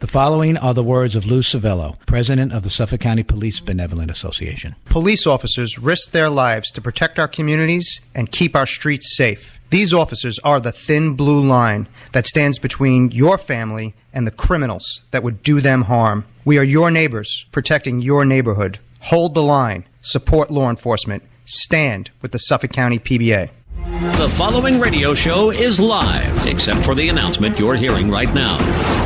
The following are the words of Lou Civillo, president of the Suffolk County Police Benevolent Association. Police officers risk their lives to protect our communities and keep our streets safe. These officers are the thin blue line that stands between your family and the criminals that would do them harm. We are your neighbors, protecting your neighborhood. Hold the line. Support law enforcement. Stand with the Suffolk County PBA. The following radio show is live, except for the announcement you're hearing right now.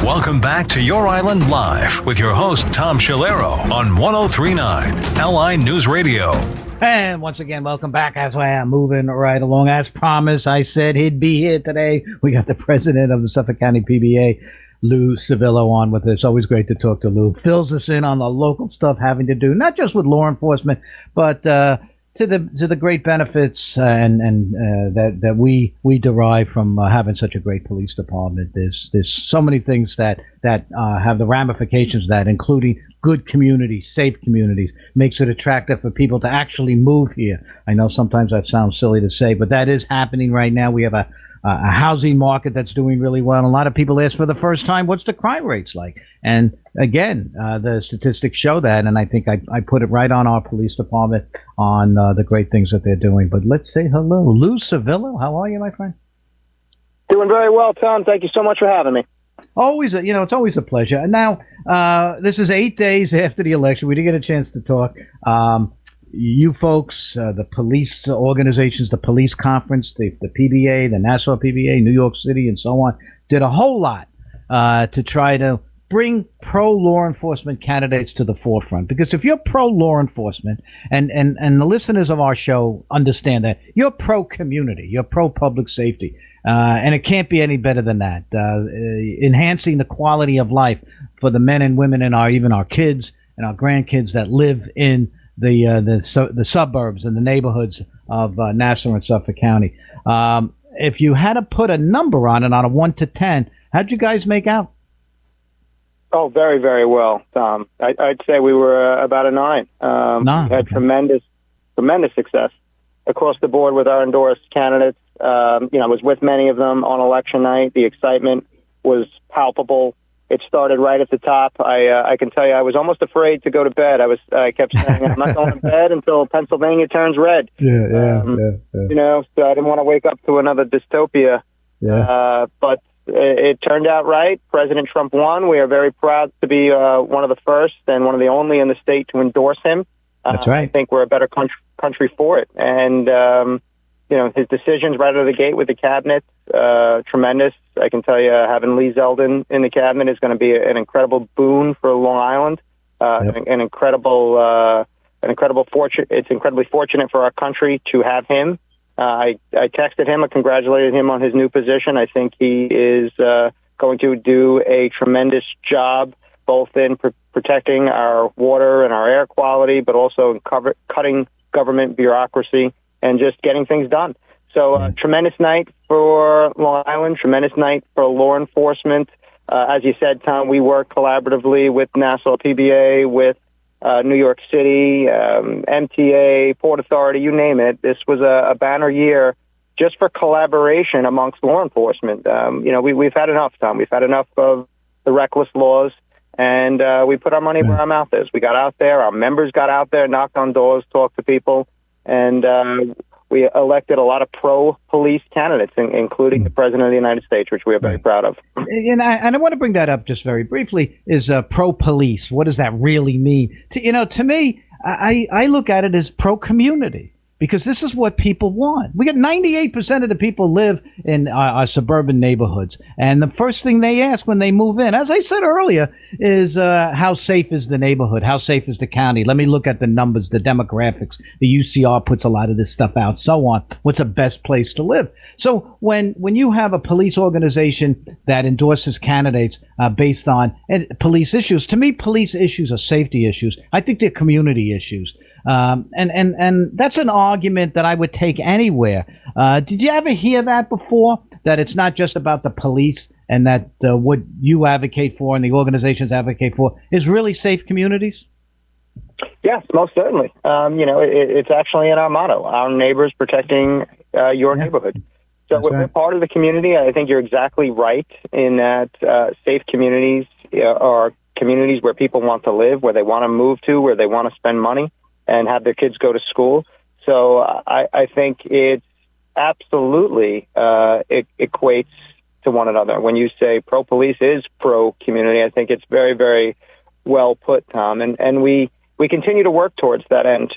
Welcome back to Your Island Live with your host, Tom Schiliro, on 103.9 LI News Radio. And once again, welcome back as I am moving right along. As promised, I said he'd be here today. We got the president of the Suffolk County PBA, Lou Civillo, on with us. It's always great to talk to Lou. Fills us in on the local stuff having to do, not just with law enforcement, but to the great benefits that we derive from having such a great police department. There's so many things that have the ramifications of that, including good communities, safe communities, makes it attractive for people to actually move here. I know sometimes that sounds silly to say, but that is happening right now. We have a housing market that's doing really well. And a lot of people ask for the first time, what's the crime rates like? And again, the statistics show that. And I think I put it right on our police department on the great things that they're doing. But let's say hello. Lou Civillo, how are you, my friend? Doing very well, Tom. Thank you so much for having me. Always, it's always a pleasure. Now, this is 8 days after the election. We didn't get a chance to talk. You folks, the police organizations, the police conference, the PBA, the Nassau PBA, New York City, and so on, did a whole lot to try to bring pro-law enforcement candidates to the forefront. Because if you're pro-law enforcement, and the listeners of our show understand that, you're pro-community, you're pro-public safety, and it can't be any better than that. Enhancing the quality of life for the men and women and even our kids and our grandkids that live in the suburbs and the neighborhoods of Nassau and Suffolk County. If you had to put a number on it, on a 1 to 10, how'd you guys make out? Oh, very, very well, Tom. I'd say we were about a 9. We had tremendous success across the board with our endorsed candidates. I was with many of them on election night. The excitement was palpable. It started right at the top. I can tell you, I was almost afraid to go to bed. I kept saying, I'm not going to bed until Pennsylvania turns red. Yeah. So I didn't want to wake up to another dystopia. Yeah. But it turned out right. President Trump won. We are very proud to be one of the first and one of the only in the state to endorse him. That's right. I think we're a better country for it. And, his decisions right out of the gate with the cabinet, tremendous. I can tell you, having Lee Zeldin in the cabinet is going to be an incredible boon for Long Island. An incredible fortune. It's incredibly fortunate for our country to have him. I texted him. I congratulated him on his new position. I think he is going to do a tremendous job, both in protecting our water and our air quality, but also in cutting government bureaucracy and just getting things done. So tremendous night for Long Island, tremendous night for law enforcement. As you said, Tom, we work collaboratively with Nassau PBA, with New York City, MTA, Port Authority, you name it. This was a banner year just for collaboration amongst law enforcement. We've had enough, Tom. We've had enough of the reckless laws, and we put our money where our mouth is. We got out there. Our members got out there, knocked on doors, talked to people, and we elected a lot of pro-police candidates, including the President of the United States, which we are very proud of. And I want to bring that up just very briefly, is pro-police. What does that really mean? To me, I look at it as pro-community, because this is what people want. We got 98% of the people live in our suburban neighborhoods. And the first thing they ask when they move in, as I said earlier, is how safe is the neighborhood? How safe is the county? Let me look at the numbers, the demographics. The UCR puts a lot of this stuff out, so on. What's the best place to live? So when you have a police organization that endorses candidates based on police issues, to me, police issues are safety issues. I think they're community issues. And that's an argument that I would take anywhere. Did you ever hear that before? That it's not just about the police, and that what you advocate for and the organizations advocate for is really safe communities? Yes, most certainly. It's actually in our motto: our neighbors protecting your neighborhood. So we're part of the community. I think you're exactly right in that safe communities are communities where people want to live, where they want to move to, where they want to spend money and have their kids go to school. So I think it's absolutely it equates to one another. When you say pro-police is pro-community, I think it's very, very well put, Tom. And we continue to work towards that end.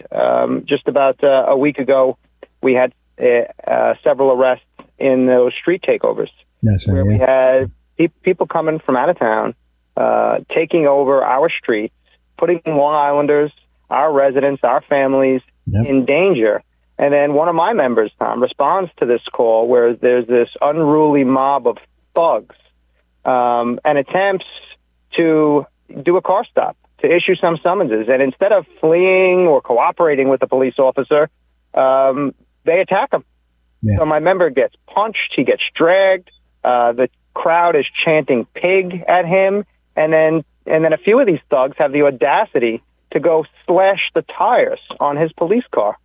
Just about a week ago, we had several arrests in those street takeovers, where we had people coming from out of town, taking over our streets, putting Long Islanders, our residents, our families in danger. And then one of my members, Tom, responds to this call where there's this unruly mob of thugs and attempts to do a car stop, to issue some summonses. And instead of fleeing or cooperating with the police officer, they attack him. So my member gets punched, he gets dragged, the crowd is chanting pig at him, and then a few of these thugs have the audacity to go slash the tires on his police car.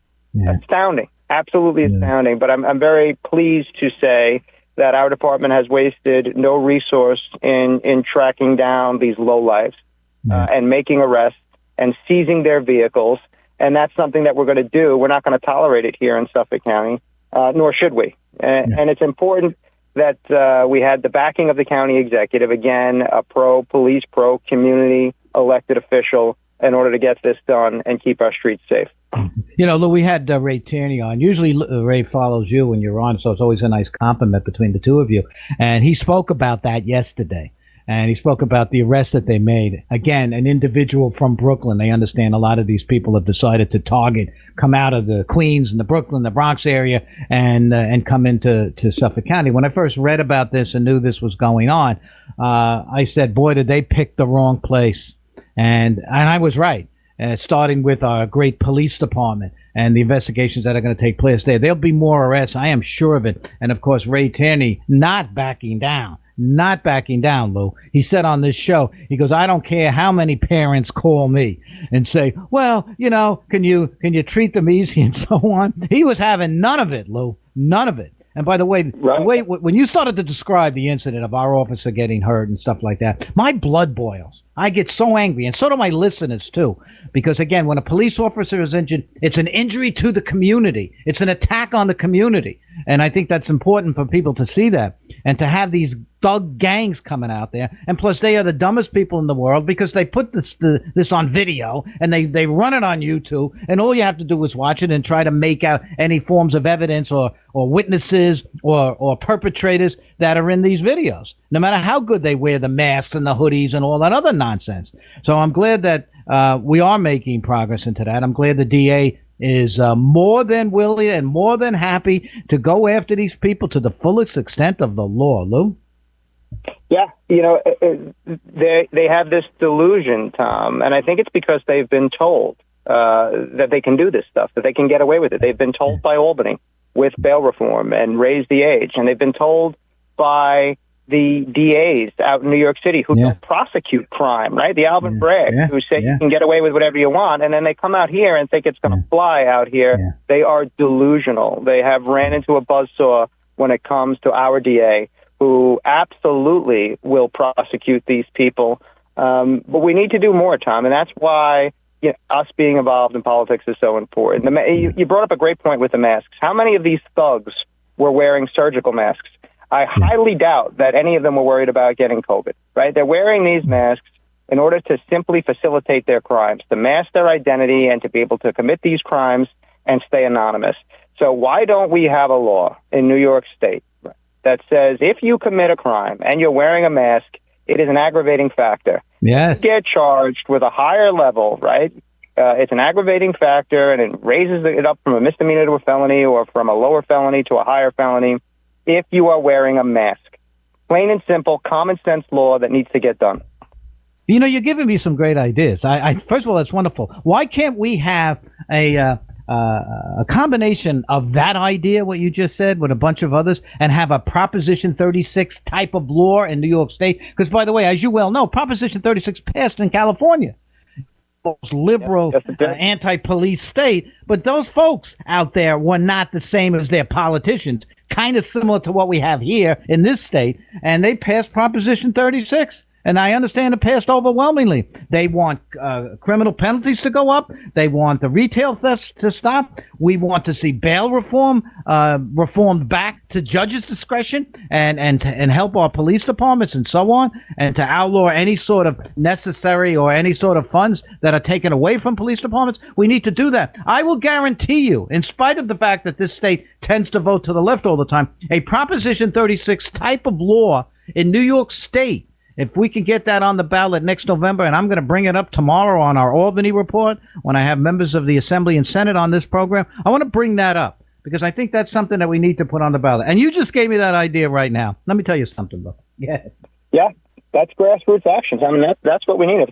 Astounding, absolutely astounding. But I'm very pleased to say that our department has wasted no resource in tracking down these lowlifes and making arrests and seizing their vehicles. And that's something that we're going to do. We're not going to tolerate it here in Suffolk County, nor should we. And it's important that we had the backing of the county executive, again, a pro-police, pro-community elected official, in order to get this done and keep our streets safe. You know, Lou, we had Ray Tierney on. Usually Ray follows you when you're on, so it's always a nice compliment between the two of you. And he spoke about that yesterday. And he spoke about the arrest that they made. Again, an individual from Brooklyn. They understand a lot of these people have decided to come out of the Queens and the Brooklyn, the Bronx area, and come into Suffolk County. When I first read about this and knew this was going on, I said, boy, did they pick the wrong place. And I was right. Starting with our great police department and the investigations that are going to take place there. There'll be more arrests. I am sure of it. And of course, Ray Tierney not backing down, Lou. He said on this show, he goes, I don't care how many parents call me and say, well, you know, can you treat them easy and so on? He was having none of it, Lou, none of it. And by the way, when you started to describe the incident of our officer getting hurt and stuff like that, my blood boils. I get so angry, and so do my listeners too. Because again, when a police officer is injured, it's an injury to the community. It's an attack on the community. And I think that's important for people to see that. And to have these thug gangs coming out there. And plus, they are the dumbest people in the world because they put this on video and they run it on YouTube. And all you have to do is watch it and try to make out any forms of evidence or witnesses or perpetrators that are in these videos, no matter how good they wear the masks and the hoodies and all that other nonsense. So I'm glad that we are making progress into that. I'm glad the DA is more than willing and more than happy to go after these people to the fullest extent of the law, Lou. Yeah, you know, they have this delusion, Tom, and I think it's because they've been told that they can do this stuff, that they can get away with it. They've been told by Albany with bail reform and raise the age, and they've been told by the DAs out in New York City who don't prosecute crime, right? The Alvin Bragg, who say you can get away with whatever you want, and then they come out here and think it's going to fly out here. They are delusional. They have ran into a buzzsaw when it comes to our DA, who absolutely will prosecute these people. But we need to do more, Tom, and that's why us being involved in politics is so important. You brought up a great point with the masks. How many of these thugs were wearing surgical masks? I highly doubt that any of them were worried about getting COVID, right? They're wearing these masks in order to simply facilitate their crimes, to mask their identity and to be able to commit these crimes and stay anonymous. So why don't we have a law in New York State that says if you commit a crime and you're wearing a mask, it is an aggravating factor. Yes. You get charged with a higher level, right? It's an aggravating factor, and it raises it up from a misdemeanor to a felony or from a lower felony to a higher felony if you are wearing a mask. Plain and simple, common sense law that needs to get done. You know, you're giving me some great ideas. I first of all, that's wonderful. Why can't we have a combination of that idea, what you just said, with a bunch of others, and have a Proposition 36 type of law in New York State? Because, by the way, as you well know, Proposition 36 passed in California. Most liberal, anti-police state, but those folks out there were not the same as their politicians, kind of similar to what we have here in this state, and they passed Proposition 36. And I understand it passed overwhelmingly. They want criminal penalties to go up. They want the retail thefts to stop. We want to see bail reform reformed back to judges' discretion and help our police departments and so on, and to outlaw any sort of necessary or any sort of funds that are taken away from police departments. We need to do that. I will guarantee you, in spite of the fact that this state tends to vote to the left all the time, a Proposition 36 type of law in New York State, if we can get that on the ballot next November, and I'm going to bring it up tomorrow on our Albany report when I have members of the Assembly and Senate on this program, I want to bring that up because I think that's something that we need to put on the ballot. And you just gave me that idea right now. Let me tell you something, bro. Yeah. Yeah, that's grassroots actions. I mean, that's what we need.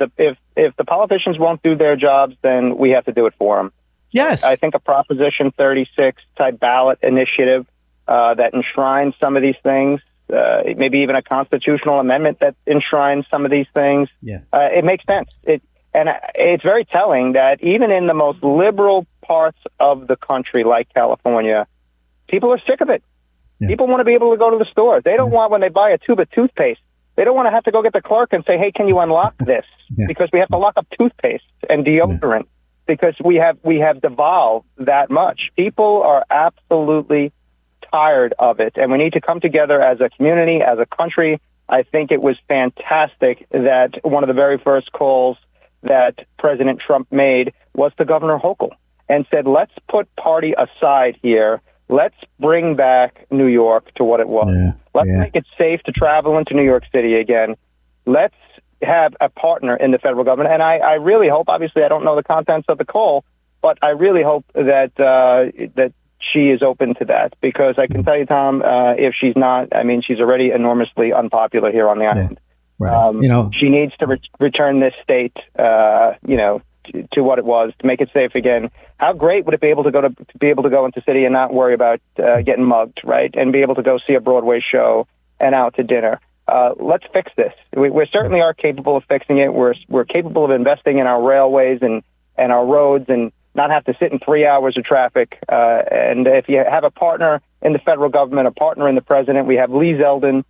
If the politicians won't do their jobs, then we have to do it for them. Yes. I think a Proposition 36 type ballot initiative that enshrines some of these things, maybe even a constitutional amendment that enshrines some of these things. Yeah. It makes sense. It's very telling that even in the most liberal parts of the country, like California, people are sick of it. Yeah. People want to be able to go to the store. They don't want, when they buy a tube of toothpaste, they don't want to have to go get the clerk and say, hey, can you unlock this? Because we have to lock up toothpaste and deodorant because we have devolved that much. People are absolutely tired of it, and we need to come together as a community, as a country. I think it was fantastic that one of the very first calls that President Trump made was to Governor Hochul and said, let's put party aside here. Let's bring back New York to what it was. Let's make it safe to travel into New York City again. Let's have a partner in the federal government. And I really hope, obviously I don't know the contents of the call, but I really hope that that she is open to that, because I can tell you, Tom, if she's not, I mean, she's already enormously unpopular here on the island. Right. She needs to return this state, to what it was, to make it safe again. How great would it be able to go into city and not worry about getting mugged, right? And be able to go see a Broadway show and out to dinner. Let's fix this. We certainly are capable of fixing it. We're capable of investing in our railways and our roads and not have to sit in 3 hours of traffic. And if you have a partner in the federal government, a partner in the president, we have Lee Zeldin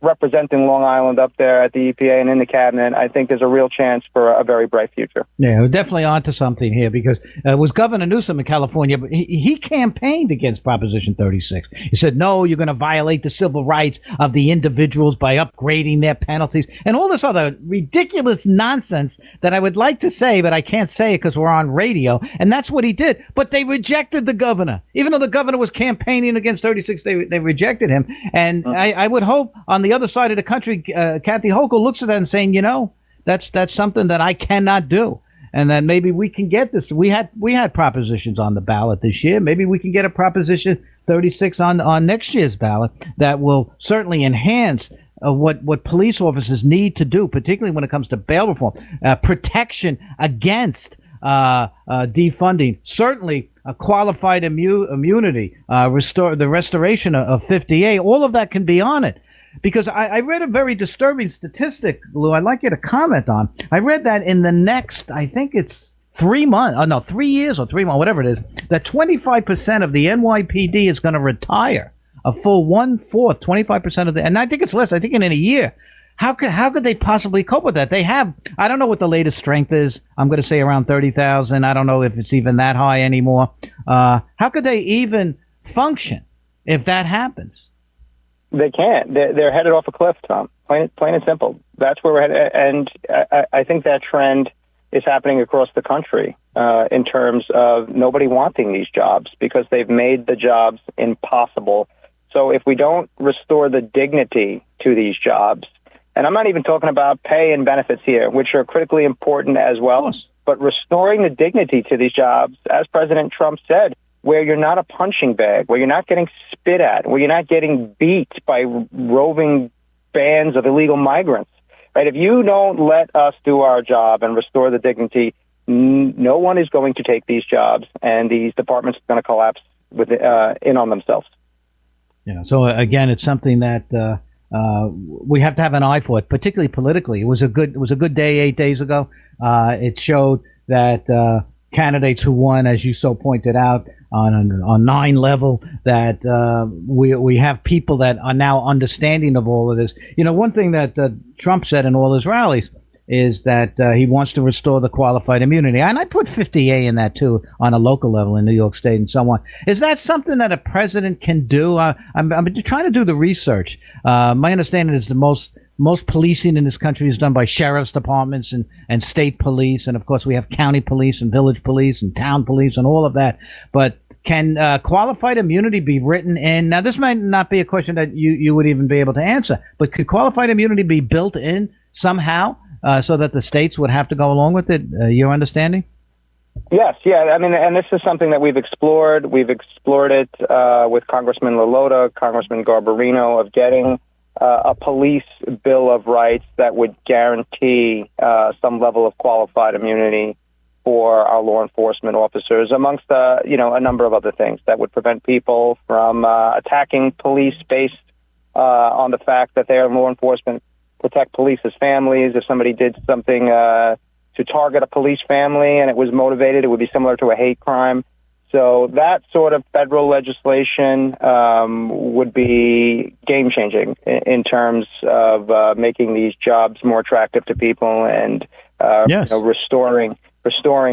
representing Long Island up there at the EPA and in the cabinet. I think there's a real chance for a very bright future. Yeah, we're definitely onto something here, because it was Governor Newsom in California, but he campaigned against Proposition 36. He said, no, you're going to violate the civil rights of the individuals by upgrading their penalties and all this other ridiculous nonsense that I would like to say, but I can't say it because we're on radio. And that's what he did. But they rejected the governor. Even though the governor was campaigning against 36, they rejected him. And I would hope on the other side of the country, Kathy Hochul looks at that and saying, that's something that I cannot do. And then maybe we can get this. We had propositions on the ballot this year. Maybe we can get a Proposition 36 on next year's ballot that will certainly enhance what police officers need to do, particularly when it comes to bail reform, protection against defunding, certainly a qualified immunity, the restoration of 50A. All of that can be on it. Because I read a very disturbing statistic, Lou, I'd like you to comment on. I read that in the next, I think it's 3 months, 3 years or 3 months, whatever it is, that 25% of the NYPD is going to retire. A full 1/4, 25% of and I think it's less, I think in a year. How could they possibly cope with that? They have, I don't know what the latest strength is. I'm going to say around 30,000. I don't know if it's even that high anymore. How could they even function if that happens? They can't. They're headed off a cliff, Tom. Plain and simple. That's where we're headed. And I think that trend is happening across the country in terms of nobody wanting these jobs because they've made the jobs impossible. So if we don't restore the dignity to these jobs, and I'm not even talking about pay and benefits here, which are critically important as well, but restoring the dignity to these jobs, as President Trump said, where you're not a punching bag, where you're not getting spit at, where you're not getting beat by roving bands of illegal migrants. Right? If you don't let us do our job and restore the dignity, no one is going to take these jobs, and these departments are going to collapse in on themselves. Yeah. So again, it's something that we have to have an eye for it, particularly politically. It was a good day 8 days ago. It showed that candidates who won, as you so pointed out, on 9 level, that we have people that are now understanding of all of this. You know, one thing that Trump said in all his rallies is that he wants to restore the qualified immunity. And I put 50A in that, too, on a local level in New York State and so on. Is that something that a president can do? I'm trying to do the research. My understanding is the most policing in this country is done by sheriff's departments and state police. And, of course, we have county police and village police and town police and all of that. But can qualified immunity be written in? Now, this might not be a question that you would even be able to answer, but could qualified immunity be built in somehow so that the states would have to go along with it? Your understanding? Yes, yeah. I mean, and this is something that we've explored. We've explored it with Congressman Lilota, Congressman Garbarino, of getting a police bill of rights that would guarantee some level of qualified immunity for our law enforcement officers, amongst a number of other things that would prevent people from attacking police based on the fact that they are law enforcement, protect police's families. If somebody did something to target a police family and it was motivated, it would be similar to a hate crime. So that sort of federal legislation would be game-changing in terms of making these jobs more attractive to people and Yes. restoring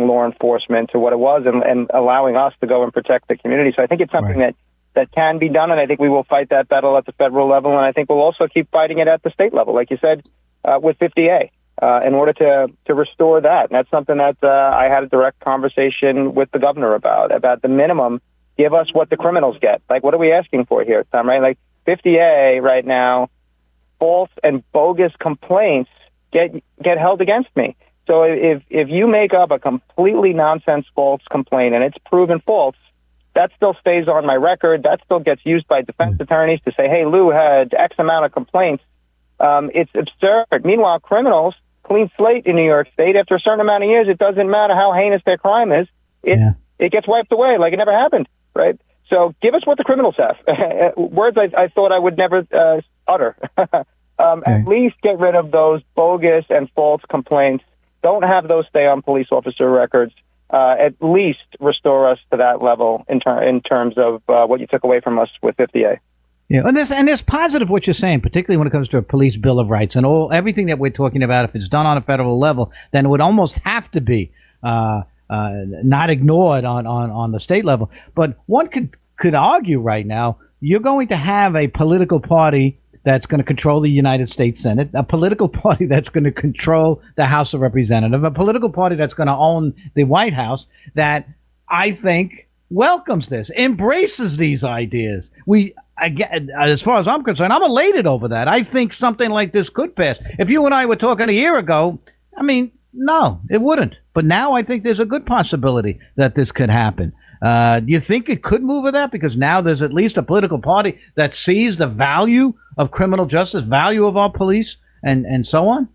law enforcement to what it was and allowing us to go and protect the community. So I think it's something that can be done, and I think we will fight that battle at the federal level, and I think we'll also keep fighting it at the state level, like you said, with 50A. In order to restore that. And that's something that I had a direct conversation with the governor about the minimum. Give us what the criminals get. Like, what are we asking for here, Tom, right? Like 50A right now, false and bogus complaints get held against me. So if you make up a completely nonsense false complaint and it's proven false, that still stays on my record. That still gets used by defense attorneys to say, hey, Lou had X amount of complaints. It's absurd. Meanwhile, criminals, clean slate in New York State. After a certain amount of years, it doesn't matter how heinous their crime is. It gets wiped away like it never happened, right? So give us what the criminals have. Words I thought I would never utter. At least get rid of those bogus and false complaints. Don't have those stay on police officer records. At least restore us to that level in terms of what you took away from us with 50A. Yeah, and there's positive what you're saying, particularly when it comes to a police bill of rights and everything that we're talking about. If it's done on a federal level, then it would almost have to be not ignored on the state level. But one could argue right now, you're going to have a political party that's going to control the United States Senate, a political party that's going to control the House of Representatives, a political party that's going to own the White House, that I think welcomes this, embraces these ideas. Again, as far as I'm concerned, I'm elated over that. I think something like this could pass. If you and I were talking a year ago, I mean, no, it wouldn't. But now I think there's a good possibility that this could happen. Do you think it could move with that? Because now there's at least a political party that sees the value of criminal justice, value of our police, and so on?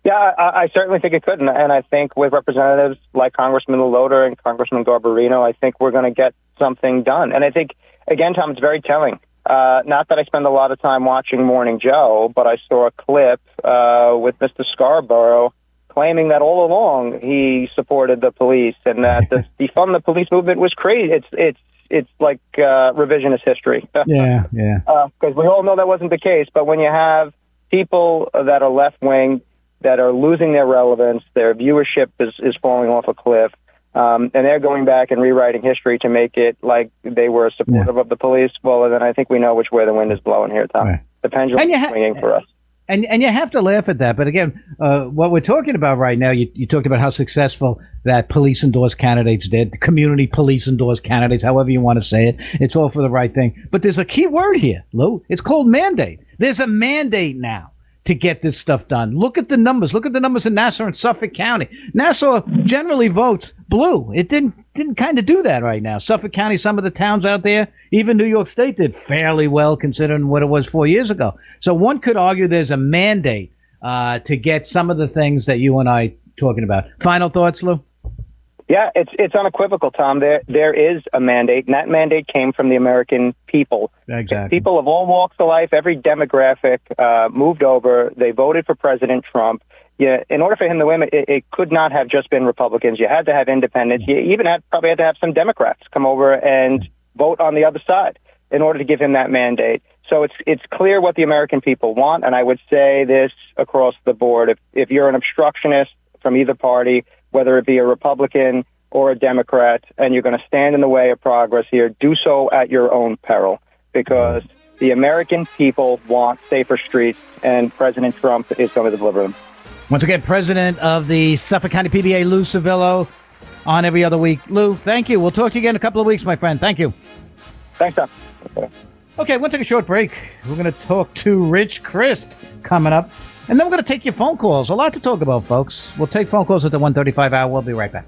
Yeah, I certainly think it could. And I think with representatives like Congressman Lilota and Congressman Garbarino, I think we're going to get something done. And I think, again, Tom, it's very telling. Not that I spend a lot of time watching Morning Joe, but I saw a clip with Mr. Scarborough claiming that all along he supported the police and that the defund the police movement was crazy. It's like revisionist history. Yeah. Because we all know that wasn't the case. But when you have people that are left wing that are losing their relevance, their viewership is falling off a cliff. And they're going back and rewriting history to make it like they were supportive of the police. Well, then I think we know which way the wind is blowing here, Tom. Right. The pendulum is swinging for us. And you have to laugh at that. But again, what we're talking about right now, you talked about how successful that police endorsed candidates did, community police endorsed candidates, however you want to say it. It's all for the right thing. But there's a key word here, Lou. It's called mandate. There's a mandate now to get this stuff done. Look at the numbers. Look at the numbers in Nassau and Suffolk County. Nassau generally votes blue. It didn't kind of do that right now. Suffolk County, some of the towns out there, even New York State did fairly well considering what it was 4 years ago. So one could argue there's a mandate to get some of the things that you and I talking about. Final thoughts, Lou? Yeah, it's unequivocal, Tom. There is a mandate, and that mandate came from the American people. Exactly. People of all walks of life, every demographic moved over. They voted for President Trump. Yeah, in order for him to win, it could not have just been Republicans. You had to have independents. You even probably had to have some Democrats come over and vote on the other side in order to give him that mandate. So it's clear what the American people want, and I would say this across the board. If you're an obstructionist from either party, whether it be a Republican or a Democrat, and you're going to stand in the way of progress here, do so at your own peril, because the American people want safer streets, and President Trump is going to deliver them. Once again, president of the Suffolk County PBA, Lou Civillo, on every other week. Lou, thank you. We'll talk to you again in a couple of weeks, my friend. Thank you. Thanks, Tom. Okay, we'll take a short break. We're going to talk to Rich Christ coming up. And then we're going to take your phone calls. A lot to talk about, folks. We'll take phone calls at the 1:35 hour. We'll be right back.